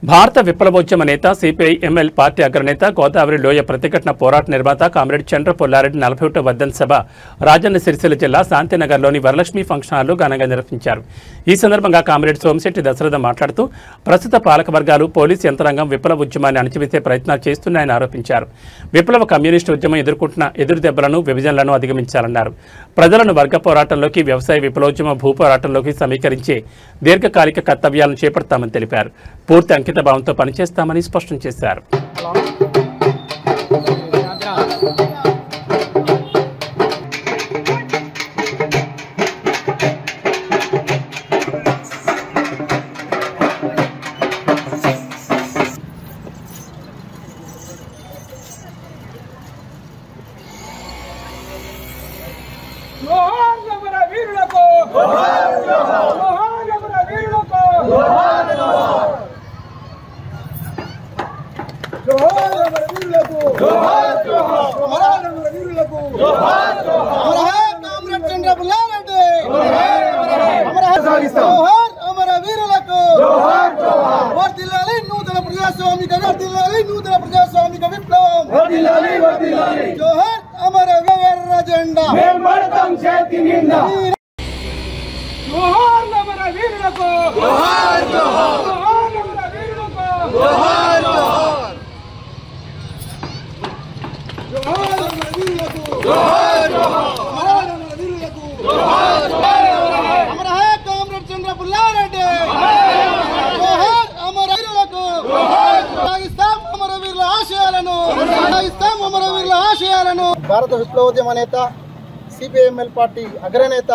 భారత విప్లవోద్యమ నేత CPI ML party అగ్రనేత గోదావరి లోయ ప్రతిఘటన పోరాట నిర్మాత కామ్రేడ్ చంద్ర పుల్లారెడ్డి 41వ వర్ధంతి సభ రాజన్న సిరిసిల్ల జిల్లా శాంతినగర్లోని వరలక్ష్మి ఫంక్షన్ హాల్లో ఘనంగా నిర్వహించారు. ఈ సందర్భంగా కామ్రేడ్ సోమిశెట్టి దశరథ మాట్లాడుతూ ప్రస్తుత పాలకవర్గాలు పోలీసు యంత్రాంగం విప్లవ ఉద్యమాన్ని అణచివేసే ప్రయత్నాలు చేస్తున్నాయని ఆరోపించారు. విప్లవ కమ్యూనిస్టు ఉద్యమం ఎదుర్కొంటున్న ఎదురుదెబ్బలను విభజనలను అధిగమించాలన్నారు. ప్రజలను వర్గ పోరాటంలోకి, వ్యవసాయ విప్లవోద్యమ భూ పోరాటంలోకి సమీకరించే దీర్ఘకాలిక కర్తవ్యాలను చేపడతామని తెలిపారు. పూర్తి అంకిత భావంతో పనిచేస్తామని స్పష్టం చేశారు. భారత విప్లవోద్యమ నేత సిపిఐఎంఎల్ పార్టీ అగ్రనేత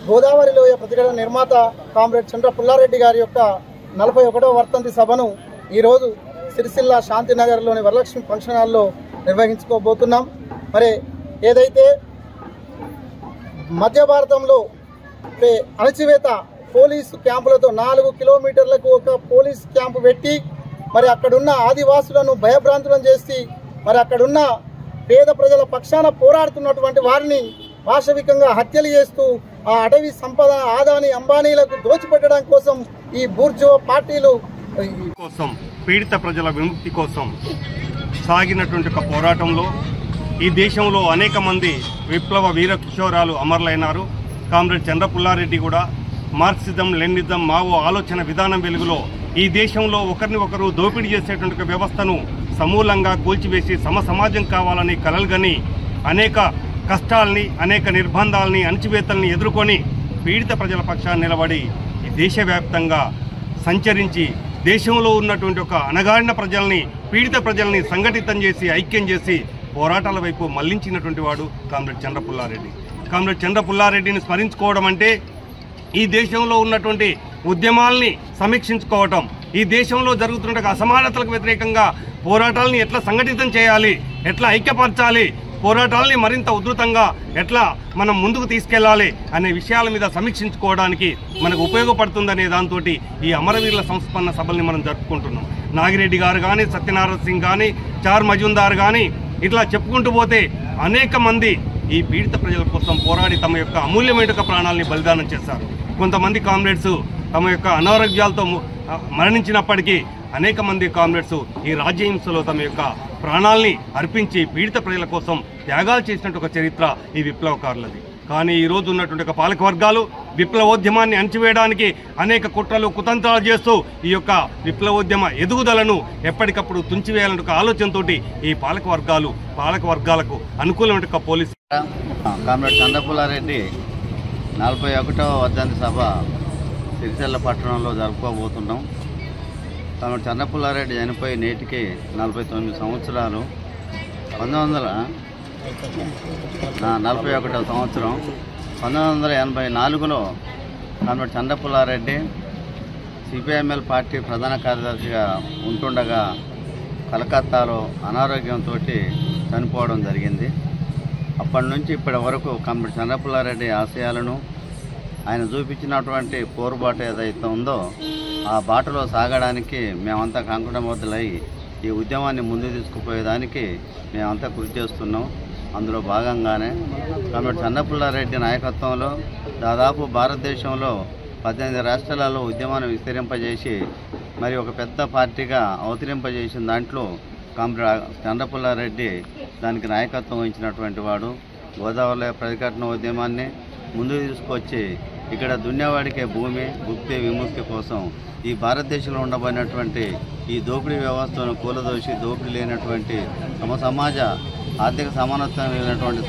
గోదావరి లోయ ప్రతిఘటన నిర్మాత కామ్రేడ్ చంద్ర పుల్లారెడ్డి గారి యొక్క 41వ వర్ధంతి సభను ఈరోజు సిరిసిల్ల శాంతినగర్లోని వరలక్ష్మి ఫంక్షన్ హాల్లో నిర్వహించుకోబోతున్నాం. మరి ఏదైతే మధ్య భారతంలో అణచివేత పోలీసు క్యాంపులతో 4 కిలోమీటర్లకు ఒక పోలీస్ క్యాంపు పెట్టి మరి అక్కడున్న ఆదివాసులను భయభ్రాంతులను చేసి మరి అక్కడున్న పేద ప్రజల పక్షాన పోరాడుతున్నటువంటి వారిని పాశవికంగా హత్యలు చేస్తూ ఆ అటవీ సంపద ఆదాని అంబానీలకు దోచిపెట్టడం కోసం ఈ బూర్జువా పార్టీలు కోసం పీడిత ప్రజల విముక్తి కోసం సాగినటువంటి ఒక పోరాటంలో ఈ దేశంలో అనేక మంది విప్లవ వీర కిషోరాలు అమరులైనారు. కామ్రేడ్ చంద్ర పుల్లారెడ్డి కూడా మార్క్సిజం, లెనినిజం, మావో ఆలోచన విధానం వెలుగులో ఈ దేశంలో ఒకరిని ఒకరు దోపిడీ చేసేటువంటి వ్యవస్థను సమూలంగా కూల్చివేసి సమాజం కావాలని కలలుగని అనేక కష్టాలని, అనేక నిర్బంధాలని, అణచివేతల్ని ఎదుర్కొని పీడిత ప్రజల పక్షాన్ని నిలబడి ఈ దేశవ్యాప్తంగా సంచరించి దేశంలో ఉన్నటువంటి ఒక అణగారిన ప్రజల్ని, పీడిత ప్రజల్ని సంఘటితం చేసి ఐక్యం చేసి పోరాటాల వైపు మళ్లించినటువంటి వాడు కామ్రేడ్ చంద్ర పుల్లారెడ్డి. కామ్రేడ్ చంద్ర పుల్లారెడ్డిని స్మరించుకోవడం అంటే ఈ దేశంలో ఉన్నటువంటి ఉద్యమాల్ని సమీక్షించుకోవటం, ఈ దేశంలో జరుగుతున్న అసమానతలకు వ్యతిరేకంగా పోరాటాలని ఎట్లా సంఘటితం చేయాలి, ఎట్లా ఐక్యపరచాలి, పోరాటాలని మరింత ఉధృతంగా ఎట్లా మనం ముందుకు తీసుకెళ్లాలి అనే విషయాల మీద సమీక్షించుకోవడానికి మనకు ఉపయోగపడుతుందనే దాంతో ఈ అమరవీరుల సంస్మరణ సభల్ని మనం జరుపుకుంటున్నాం. నాగిరెడ్డి గారు కానీ, సత్యనారాయణ సింగ్ కానీ, చార్ మజుందార్ కానీ ఇట్లా చెప్పుకుంటూ పోతే అనేక మంది ఈ పీడిత ప్రజల కోసం పోరాడి తమ యొక్క అమూల్యమైన ప్రాణాలని బలిదానం చేశారు. కొంతమంది కామ్రేడ్స్ తమ యొక్క అనారోగ్యాలతో మరణించినప్పటికీ అనేక మంది కామ్రేడ్స్ ఈ రాజ్యహింసలో తమ యొక్క ప్రాణాలని అర్పించి పీడిత ప్రజల కోసం త్యాగాలు చేసినట్టు ఒక చరిత్ర ఈ విప్లవకారులది. కానీ ఈ రోజు ఉన్నటువంటి ఒక పాలకవర్గాలు విప్లవోద్యమాన్ని అణచివేయడానికి అనేక కుట్రలు, కుతంత్రాలు చేస్తూ ఈ యొక్క విప్లవోద్యమ ఎదుగుదలను ఎప్పటికప్పుడు తుంచివేయాలనే ఒక ఆలోచనతో ఈ పాలకవర్గాలకు అనుకూలమైన పోలీసు. కామ్రేడ్ చంద్ర పుల్లారెడ్డి 41వ వర్ధంతి సభ సిరిసిల్ల పట్టణంలో జరుపుకోబోతున్నాం. కామ్రేడ్ చంద్ర పుల్లారెడ్డి చనిపోయి నేటికి 49 సంవత్సరాలు. 1941వ సంవత్సరం 1984లో కామ్రేడ్ చంద్ర పుల్లారెడ్డి సిపిఐఎంఎల్ పార్టీ ప్రధాన కార్యదర్శిగా ఉంటుండగా కలకత్తాలో అనారోగ్యంతో చనిపోవడం జరిగింది. అప్పటి నుంచి ఇప్పటి వరకు కామ్రేడ్ చంద్ర పుల్లారెడ్డి ఆశయాలను, ఆయన చూపించినటువంటి పోరుబాటు ఏదైతే ఉందో ఆ బాటలో సాగడానికి మేమంతా కంకణబద్ధులై ఈ ఉద్యమాన్ని ముందుకు తీసుకుపోయేదానికి మేమంతా కృషి చేస్తున్నాం. అందులో భాగంగానే కామ్రేడ్ చంద్ర పుల్లారెడ్డి నాయకత్వంలో దాదాపు భారతదేశంలో 18 రాష్ట్రాలలో ఉద్యమాన్ని విస్తరింపజేసి మరి ఒక పెద్ద పార్టీగా అవతరింపజేసిన దాంట్లో కామ్రేడ్ చంద్రపుల్లారెడ్డి దానికి నాయకత్వం వహించినటువంటి వాడు. గోదావరిలో ప్రతిఘటన ఉద్యమాన్ని ముందుకు తీసుకొచ్చి ఇక్కడ దున్నేవాడికే భూమి భుక్తి విముక్తి కోసం ఈ భారతదేశంలో ఉండబడినటువంటి ఈ దోపిడీ వ్యవస్థను కూలదోసి దోపిడీ లేనటువంటి సమాజ ఆర్థిక సమానత్వం లేనటువంటి